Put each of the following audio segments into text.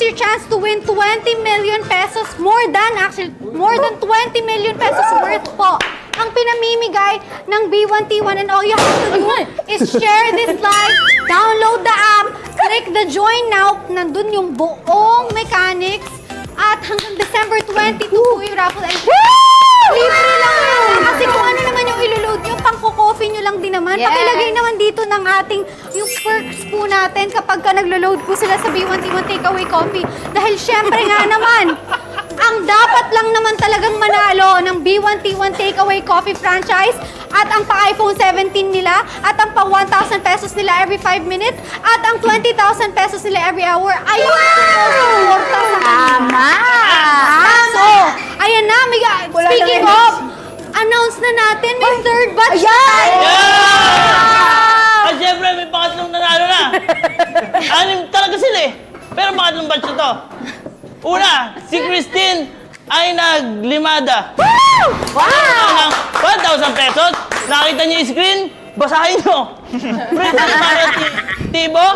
your chance to win 20 million pesos. More than 20 million pesos worth po ang pinamimigay ng B1T1, and all you have to do is share this live, download the app, click the join now, nandun yung buong mechanics, at hanggang December 22 po yung raffle. And libre lang yun. Kasi kung ano naman yung iloload nyo, pang-coffee nyo lang din naman. Yes. Pakilagay naman dito ng ating yung perks po natin kapag ka naglo-load po sila sa B1T1 Takeaway Coffee. Dahil syempre nga naman, ang dapat lang naman talagang manalo ng B1T1 Takeaway Coffee franchise at ang pa-iPhone 17 nila at ang pa-1,000 pesos nila every 5 minutes at ang 20,000 pesos nila every hour ay suporta sa Tama! So, ayan na, speaking of, announce na natin, may third batch na tayo. At syempre, may pangatlong nanalo na. Anim talaga sila eh. Pero pangatlong batch na to. Una, si Christine ay naglimada. Wow! Ng 1,000 pesos. Nakita niyo yung screen? Basahin nyo. Christine para Tibo,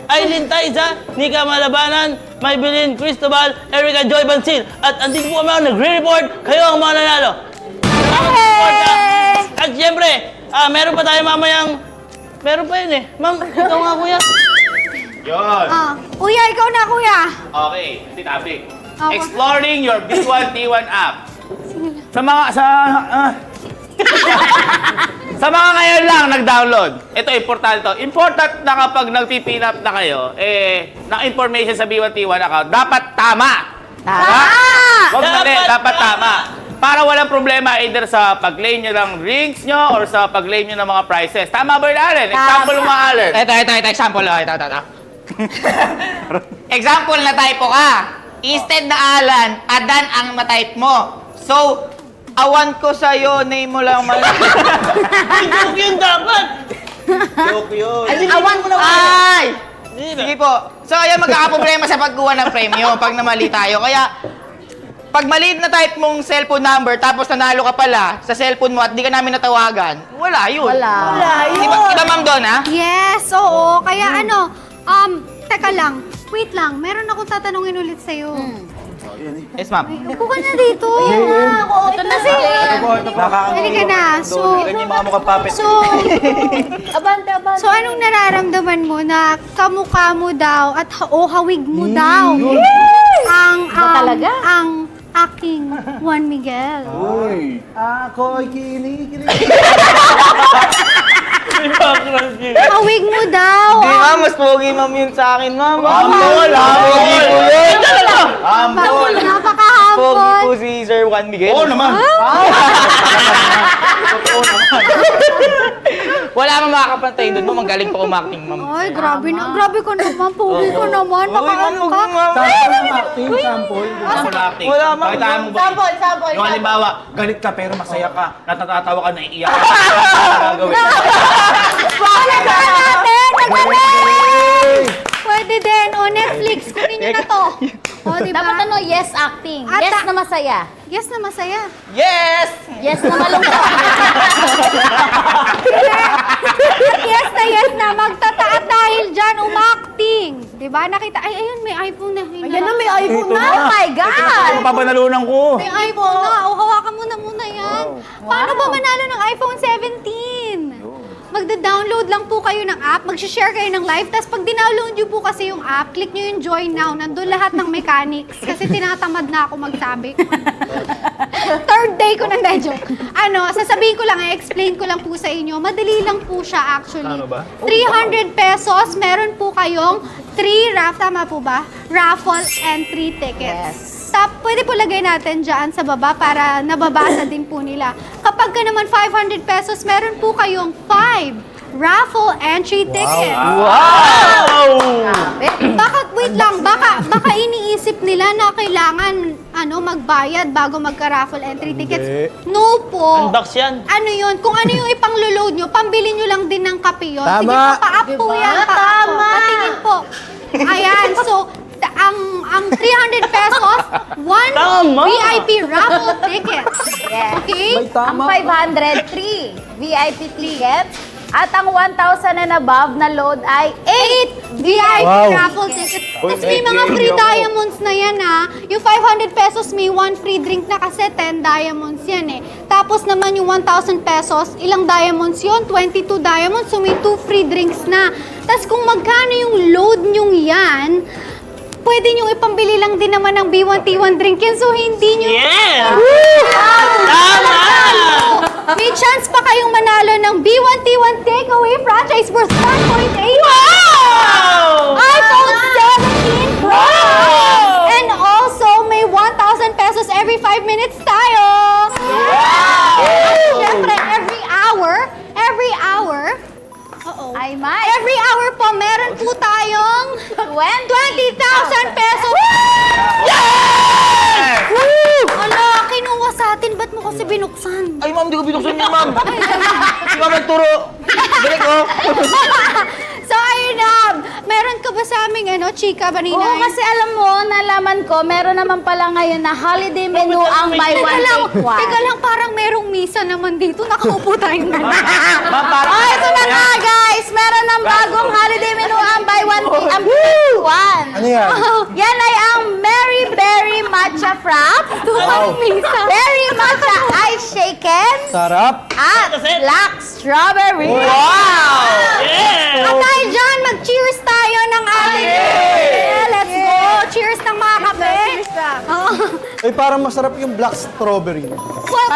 Aileen Taiza, Nika Malabanan, Maybelline Cristobal, Erica Joy Bansil. At andito po kami nagre-report. Kayo ang mga nanalo. At syempre, meron pa tayo mamayang... Meron pa yun eh. Ma'am, ikaw nga kuya. Yun. Kuya, ikaw na kuya. Okay, si topic. Okay. Exploring your B1T1 app. Sa mga, sa mga ngayon lang nag-download, ito importante to. Important na kapag nag-pin up na kayo, ng information sa B1T1 account, dapat tama. Tama! Huwag mali, dapat tama. Para walang problema either sa pag-claim nyo ng drinks nyo or sa pag-claim nyo ng mga prices. Tama ba yun, Allen? Example ng mga Allen. Ito, example. Ito. Example na typo ka. Instead na Alan, Adan ang matype mo. So, awan ko sa'yo, name mo lang mali. Joke yun dapat. Joke yun. Awan mo na. Ay! Sige po. So, ayan magkakaproblema sa pagkuha ng premyo pag namali tayo. Kaya, pag mali na type mong cellphone number tapos nanalo ka pala sa cellphone mo at di ka namin natawagan, wala yun. Wala. Di ba ma'am Don, ha? Yes, oo. Kaya teka lang. Wait lang. Meron akong tatanungin ulit sa'yo. Yes, ma'am. Upo ka na dito. Ito na si... Halika na. So, Abante. so anong nararamdaman mo na kamukha mo daw at hawig mo daw talaga? ang aking Juan Miguel? Ako'y kinikilig. Hawig mo daw. Hindi ma'am, mas pogi ma'am yun sa akin, ma'am. Ambol! Pogi po yun! Pogi Napaka-humble. po si Sir Juan Miguel. Oo naman. Wala ma'am makakapantay doon mo, magaling po umaking, ma'am. Ay, grabe na. Grabe ka naman. Pogi ka naman. Nakaano ka. Sample. Wala ma'am. Pakitaan mo ba? Sample. Yung halimbawa, galit ka pero masaya ka, natatawa ka, naiiyak ka. Gagawin. Pwede din. O, Netflix. Kunin nyo na to. O, diba? Dapat yes acting. At Yes na masaya. Yes na masaya. Yes! Yes na malungkot. At yes na magtataat dahil dyan umakting. Diba? Nakita, ay, ayun, may iPhone na. Ayan na, may iPhone na. Oh my God! Ang papanalunan ko. May iPhone na. O, hawakan mo na muna yan. Paano ba manalo ng iPhone 17? Magda-download lang po kayo ng app, mag-share kayo ng live, tapos pag dinownload nyo po kasi yung app, click nyo yung join now, nandun lahat ng mechanics, kasi tinatamad na ako magsabi. Third day ko na joke. Sasabihin ko lang, i-explain ko lang po sa inyo, madali lang po siya actually. 300 pesos, meron po kayong 3 tama po ba? Raffle entry tickets. Pwede po lagay natin dyan sa baba para nababasa din po nila. Kapag ka naman 500 pesos, meron po kayong 5 raffle entry tickets. Wait lang, baka iniisip nila na kailangan magbayad bago magka-raffle entry tickets. No po. Unbox yan. Ano yun? Kung ano yung ipang-load nyo, pambili nyo lang din ng kape yun. Sige Tama. po, pa-up po yan. Tama. Patingin po. Ayan, so, ang 300 pesos, 1 Tama. VIP raffle ticket. Yes. Okay? May Ang tama. 503 VIP tickets, At ang 1,000 and above na load ay 8 VIP Wow. raffle tickets. Tapos may mga free diamonds na yan ha. Yung 500 pesos may 1 free drink na kasi 10 diamonds yan eh. Tapos naman yung 1,000 pesos, ilang diamonds yun? 22 diamonds, so may 2 free drinks na. Tapos kung magkano yung load nyong yan, pwede nyong ipambili lang din naman ng B1T1 drink yan, so hindi nyo... Yeah! Tama! May chance pa kayong manalo ng B1T1 Takeaway franchise worth 1.8. Wow! iPhone 17 Pro! And also, may 1,000 pesos every 5 minutes tayo! At syempre, every hour, ay may every hour po, meron po tayong 20,000 pesos! Yes! Ala, kinuha sa atin, ba't mo kasi binuksan? Ay, ma'am, di ko binuksan niya, ma'am. Si ma'am nagturo. Balik, oh. So, ayun na, meron ka ba sa aming chika ba, Ninay? Oo, kasi alam mo, nalaman ko, meron naman pala ngayon na holiday menu ang buy Teka one lang, take one. teka lang, parang merong misa naman dito. Nakaupo tayong dalawa. Ma'am, parang... Oh, ito na nga guys! Meron ng bagong holiday menu ang buy one take one. Ano yan? Yan ay ang Mary Berry Matcha Frap, Parang misa. Berry Matcha Ice Shaken, Sarap. at Black Strawberry. Yeah! At dahil dyan, mag-cheers tayo ng ating... Yeah, let's go! Cheers ng mga kape! Oo. Ay, parang masarap yung black strawberry. Well,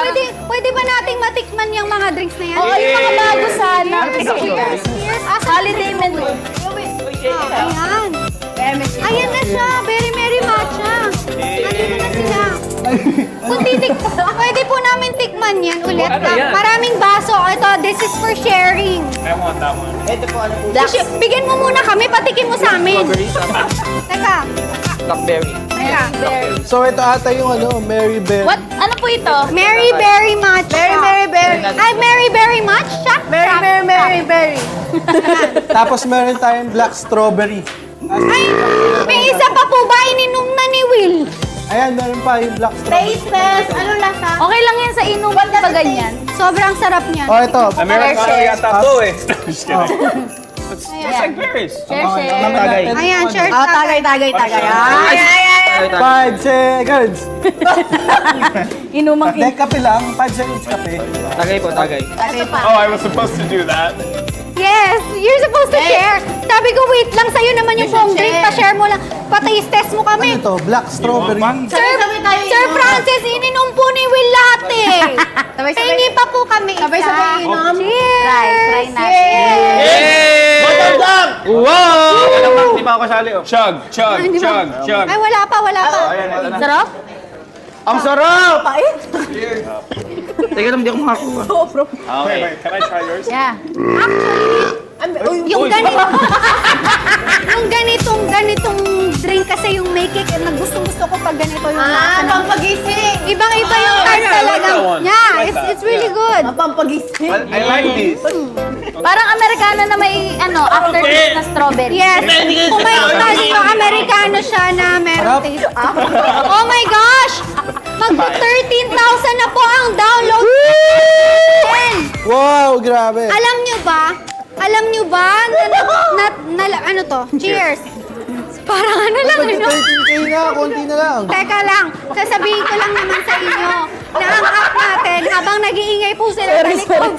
pwede ba nating matikman yung mga drinks na yan? Oo, yung mga bago sana. Cheers! Cheers! Asan Holiday menu. Ayan. Ayan na siya. Very, very matcha. Nandito na sila. Kung pwede po namin tikman yan ulit. Maraming baso. Ito, this is for sharing. Ito po, ano po? Bigyan mo muna kami, patikin mo sa amin. Teka. Blackberry. Teka. So, ito ata yung Mary Berry. What? Ano po ito? Mary Berry Matcha. Mary Berry. Ay, Mary Berry Matcha? Mary Berry. Tapos meron tayong black strawberry. Ay, may isa pa po ba ininom na ni Will? Ayan, meron pa yung black strawberry. Test. Ano lasa? Okay lang yan sa inuman pa ganyan. Sobrang sarap niyan. Oh, ito. Share. Ayan, share. Tagay. 5 seconds. Inumang Hindi, kape lang. 5 seconds kape. Tagay po, tagay. Oh, I was supposed to do that. Yes, you're supposed to share. Sabi ko, wait lang, sa'yo naman yung foam drink. Pa-share mo lang. Pa-taste test mo Ano kami. ito? Black strawberry. Sir Francis, ininom po ni Will lahat eh. Hingi pa po kami isa. Sabay-sabay inom. Cheers! Try natin. Bottoms up! Wow! Alam mo, hindi pa ako kasali. Oh. Chug. Hindi ba? Ay, wala pa. Sarap? Ang sarap! Pait! Teka lang, hindi ako makakuha. Okay. Can I try yours? Yeah. Yung ganitong drink kasi yung make it, gustong-gusto ko pag ganito yung lasa. pampagising. Ibang-iba yung tart I like talaga. that one. Yeah, I like that. it's really good. Pampagising. I like these. Parang Amerikano na may aftertaste na strawberry. Yes. Hindi ka Kung may sinasabi. tayo ko, Amerikano siya na meron taste. Oh my gosh! Mag-13,000 na po ang download. Wow, grabe. Alam nyo ba, ano to? Cheers! Parang ano lang, ano? 13K na, konti na lang. Teka lang, sasabihin ko lang naman sa inyo na ang app natin, habang nag-iingay po sila sa likod.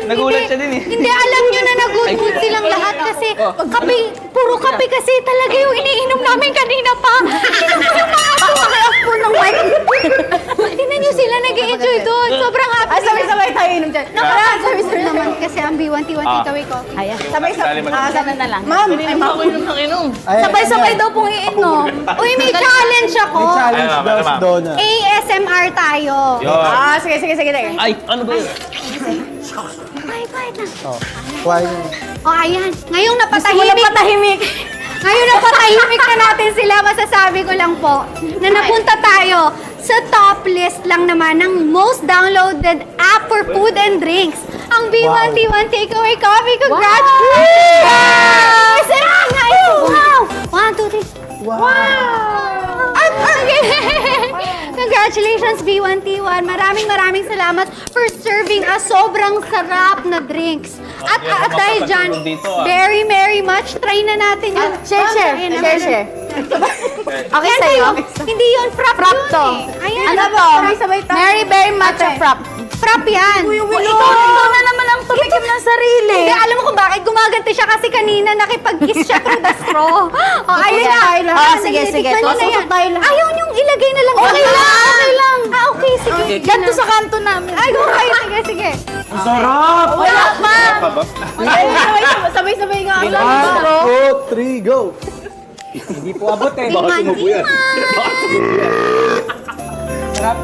Nagulat siya din eh. Hindi, alam nyo na nag-good silang lahat kasi kape, puro kape kasi talaga yung iniinom namin kanina pa. Paki-off po ng mic. Tingnan nyo sila nag-enjoy doon. Sobrang happy. Sabay-sabay tayo inom dyan. Sabay-sabay naman kasi ang B1T1 takeaway ko. Ayan. Sabay-sabay na lang. Ma'am, Ako inom ng inom. Sabay-sabay daw pong iinom. uy, may challenge ako. May challenge daw si Donna. ASMR tayo. Sige. Ay, ano ba yun? Quiet lang. Oh, why? Oh, ayan. Ngayong Patahimik. Ngayon na patahimik na natin sila, masasabi ko lang po na napunta tayo sa top list lang naman ng most downloaded app for food and drinks. Ang B1T1 Takeaway Coffee. Congratulations! Wow! 1, 2, 3. Wow! Congratulations! Congratulations, B1T1. Maraming salamat for serving us sobrang sarap na drinks. At dahil dyan, very much, try na natin yung... Share. Okay sa'yo? Hindi yun, frap Frap yun to. eh. Ayan, Ano to? Mary Berry Matcha Frap. frap yan. Ikaw na naman ang tumikim ng sarili. Hindi, alam mo kung bakit gumaganti siya kasi kanina nakipag-kiss siya through the straw. Ayun na. Sige. Tikman niyo na yan. Tayo lang. Ayaw niyong ilagay na lang. Okay lang. Okay, sige. Ganto sa kanto namin. Ay, okay, sige. Wala pa. Sabay-sabay nga. 1, 2, 3, go! Hindi po abot eh. Timan.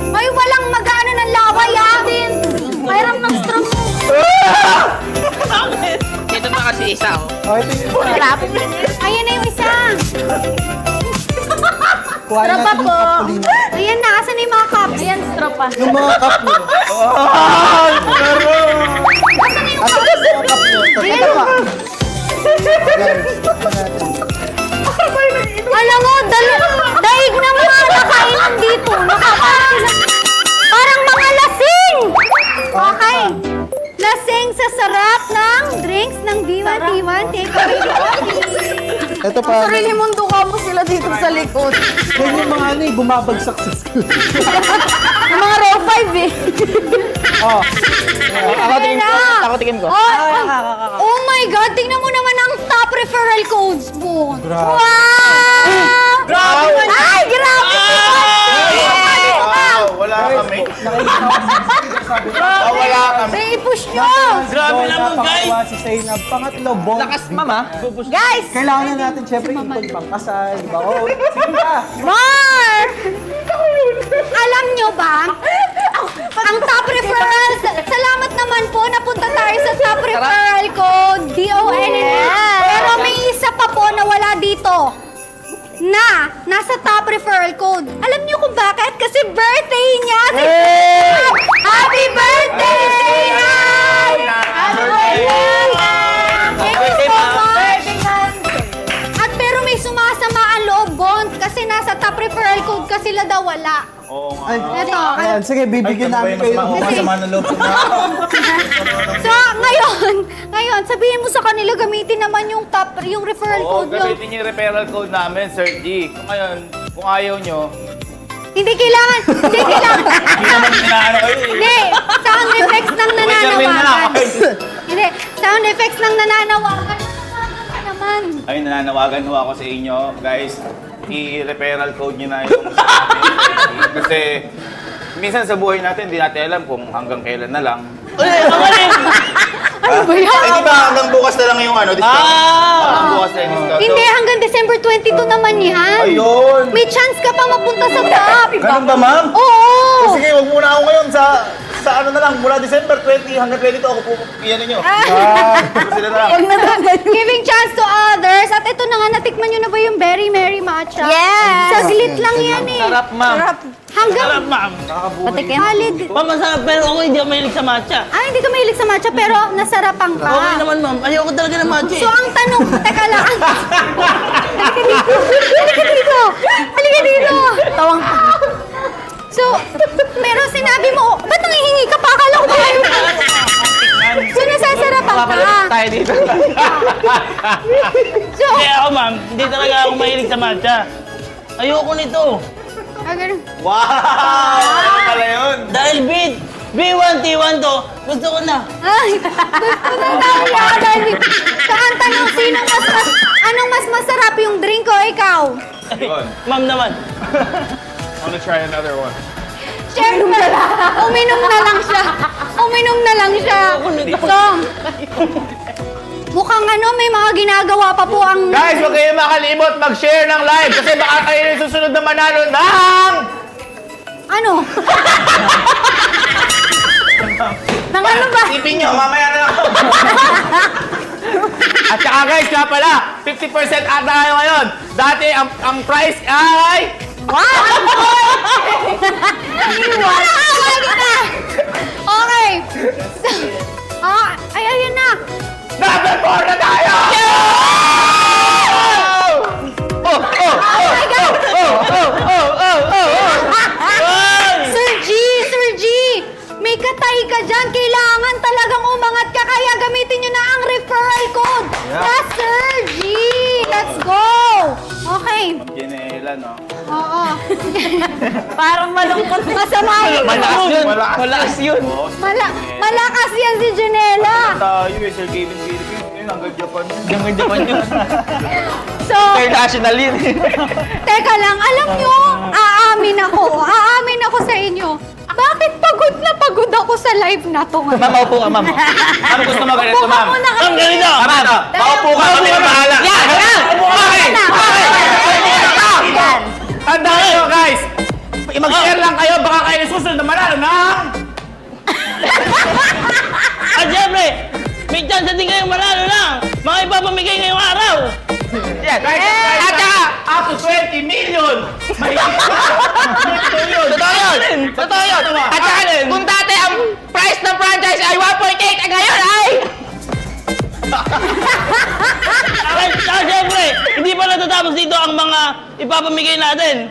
Ay, walang mag-ano ng laway atin. Mayroon ng straw. Ito na kasi isa, oh. Okay, tingin mo. Ayan na yung isa. Kuha natin yung cup ulit. Ayan na, asan na yung mga cups? Ayan, straw pa. Yung mga cup nyo. Asan na yung Asan cups? yung mga cup nyo? Ayan. Tatawa. Guys, tikman natin. Alam mo, daig na mga nakainan dito. Parang mga lasing. Okay. Lasing sa sarap ng drinks ng B1T1. Take away the coffee. Ito pa. Sarili mundo ka mo sila dito sa likod. Yan yung mga ano eh, bumabagsak sa school. Yung mga row 5 eh. Oh. Ako tingin ko. Oh my God, tingnan mo naman ang top referral codes mo. Grabe. Wow! Grabe! Ay, grabe! Wala kami. Nakikita Wala kami. Say, i-push nyo! Grabe naman, guys. Pangalawa si Zainab. Pangatlo, Bond. Lakas, mama. Guys! Kailangan natin syempre ipagpangkasal, di ba? Oh, sige ka. Mar! Alam nyo ba? Ang top referral, salamat naman po, napunta tayo sa top referral code, DON. Pero may isa pa po na wala dito. Nasa top referral code. Alam niyo kung bakit? Kasi birthday niya! Si Happy birthday! Happy birthday! Thank you so much! At pero may sumasama ang loob, Bond, kasi nasa top referral code ka sila daw wala. Ay, Ito. ayan, sige, bibigyan namin kayo. Masama na loob na. So, ngayon, sabihin mo sa kanila, gamitin naman yung referral Oo, code nyo. gamitin yung referral code namin, Sir G. Kung ngayon, kung ayaw nyo, Hindi kailangan. hindi naman inaano kayo eh. Hindi, sound effects ng nananawagan. Hindi, sound effects ng nananawagan. Ano naman? Ay, nananawagan ho ako sa inyo, guys. I-referral code nyo na yung sa amin. Kasi, minsan sa buhay natin, hindi natin alam kung hanggang kailan na lang. Ano ba yan? Ay, di ba hanggang bukas na lang yung ano, discount? Hanggang bukas na yung discount. Hindi, hanggang December 22 naman yan. Ayun! May chance ka pa mapunta sa top. Ganun ba, ma'am? Oo. Sige, wag muna ako ngayon sa ano na lang, mula December 20 hanggang 22 ako po, iyan ninyo. Sila na lang. Giving chance to others. At ito na nga, natikman nyo na ba yung Berry Mary Matcha? Yes! Saglit lang yan eh. Sarap, ma'am. Hanggang Sarap, ma'am. Patikim. valid. Ma'am, masarap, pero ako hindi ako mahilig sa matcha. Hindi ka mahilig sa matcha pero nasarapan ka. Okay naman, ma'am. Ayoko talaga ng matcha So eh. ang tanong, teka lang. Halika dito. Halika dito. Tawang So, pero sinabi mo, ba't nangihingi ka pa? Akala ko ba kayo? So nasasarapan ka. Tayo dito. So, Hindi ako, ma'am. Hindi talaga ako mahilig sa matcha. Ayoko nito. ganun. Wow! Ano pala yun? Dahil B1T1 to, gusto ko na. Ay, gusto na tayo dahil. So ang tanong, anong mas masarap yung drink o ikaw? Yun. Ma'am naman. I'm gonna try another one. Siyempre, uminom na lang siya. Uminom na lang siya. So, mukhang may mga ginagawa pa po ang... Guys, huwag kayong makalimot mag-share ng live kasi baka kayo yung susunod na manalo ng... Ano? Nang ano ba? Tipin nyo, mamaya na lang. At saka guys, nga pala, 50% ata kayo ngayon. Dati, ang price ay... Okay. Ay, ayun na. Number 4 na tayo! Oh my God! Oh! Parang malungkot. Masama yun. Malakas yun. Malakas yan si Janela. Tayo Sir Kevin Philippines. Yun, hanggang Japan. Hanggang Japan yun. So, International yun. teka lang, alam nyo, aamin ako sa inyo. Bakit pagod ako sa live na to ngayon? Ma'am, upo ka, ma'am. Ano gusto mo ganito, ma'am? Ma'am, ganito. Ma'am, paupo ka kami na bahala. Yan! Tandaan nyo, guys! Mag-share lang kayo, baka kayo susunod na manalo ng... At syempre, may chance din kayong manalo ng mga ipapamigay ngayong araw. Yes! At saka, up to 20 million! Totoo yun! Totoo yun! At saka, kung dati ang price ng franchise ay 1.8, ngayon ay... At syempre, hindi pa natatapos dito ang mga ipapamigay natin.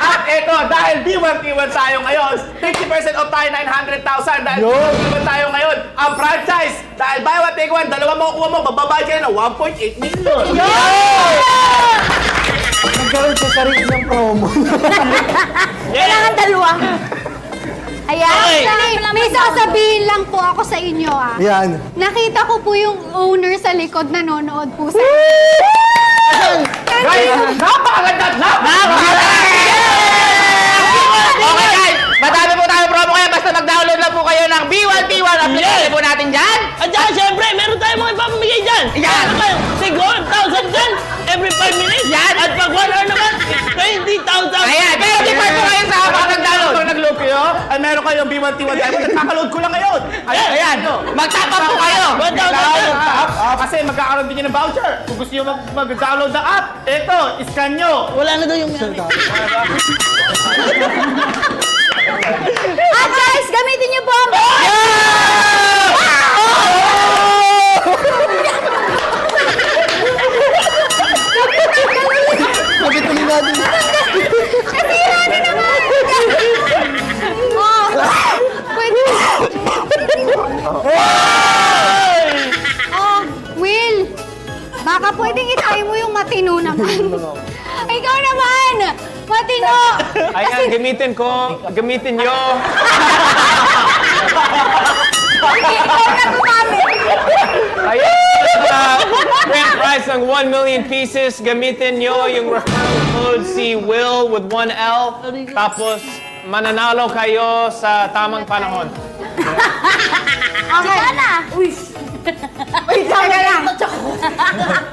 At ito, dahil B1T1 tayo ngayon, 50% off tayo, 900,000. Dahil B1T1 tayo ngayon, ang franchise, dahil buy one, take one, dalawa makukuha mo, bababayad kayo ng 1.8 million. Nagkaroon siya sarili ng promo. Kailangan dalawa. Ayan. Okay. May sasabihin lang po ako sa inyo Yan. Nakita ko po yung owner sa likod nanonood po sa Guys, napakaganda at napakaganda! Okay guys, madami po tayo promo kaya basta mag-download lang po kayo ng B1T1 application po natin dyan. At saka syempre, meron tayong mga ipapamigay dyan. Yan. Ano kayo? Siguro, 1,000 dyan every 5 minutes. Yan. At pag 1 hour naman, 20,000. Ayan, pero different po kayo sa kapag nag-download. Kung nag-load kayo, ay meron kayong B1T1 Diamond, nagkakaload ko lang ngayon. Ayan, mag-top up po kayo. 1,000 dyan. Kasi magkakaroon din nyo ng voucher. Kung gusto nyo mag-download ng app, ito, scan nyo. Wala na daw yung may At guys, gamitin niyo po ang... Pagkituloy natin. Pwede. Will, baka pwedeng itry mo yung matino naman. Ikaw naman! Matino! Ayan, gamitin ko. Gamitin nyo. Ayan, grand prize ng 1 million pieces. Gamitin nyo yung referral code si Will with 1L. Tapos, mananalo kayo sa tamang panahon. Okay. Chikana! Wait lang.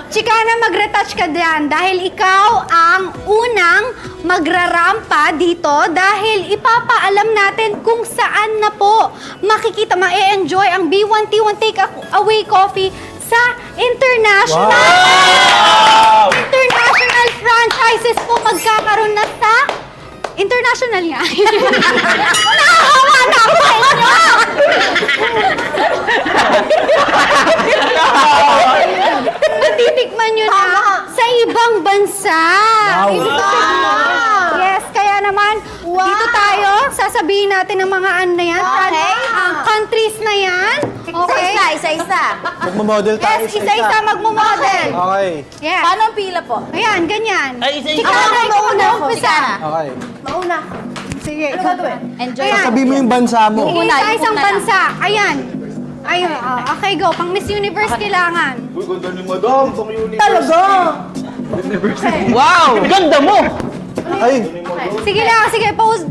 Chikana, mag-retouch ka dyan dahil ikaw ang unang magrarampa dito dahil ipapaalam natin kung saan na po makikita, ma-enjoy ang B1T1 Take Away Coffee sa international franchises po magkakaroon na sa international yan. Nakahawa na ako sa inyo! Matitikman nyo na sa ibang bansa. Yes, kaya naman, dito tayo, sasabihin natin ang mga ano na yan, Okay. countries na yan. Okay? Isa-isa. Magmamodel tayo Yes, isa-isa magmumodel. Okay. Yes. Paano ang pila po? Ayan, ganyan. Ay, isa-isa. Ikaw na, ikaw na, Chikana. umpisa. Okay. Mauna. Sige. Ano gagawin? Enjoy. Ayan. Sabi mo yung bansa mo. Yung una, Isa yung isang una lang. bansa. Ayan. Ayun, okay, go. Pang Miss Universe kailangan. Uy, ganda ni Madam, pang universe. Talaga? Wow! Ganda mo! Ay, Sige lang, sige, pause.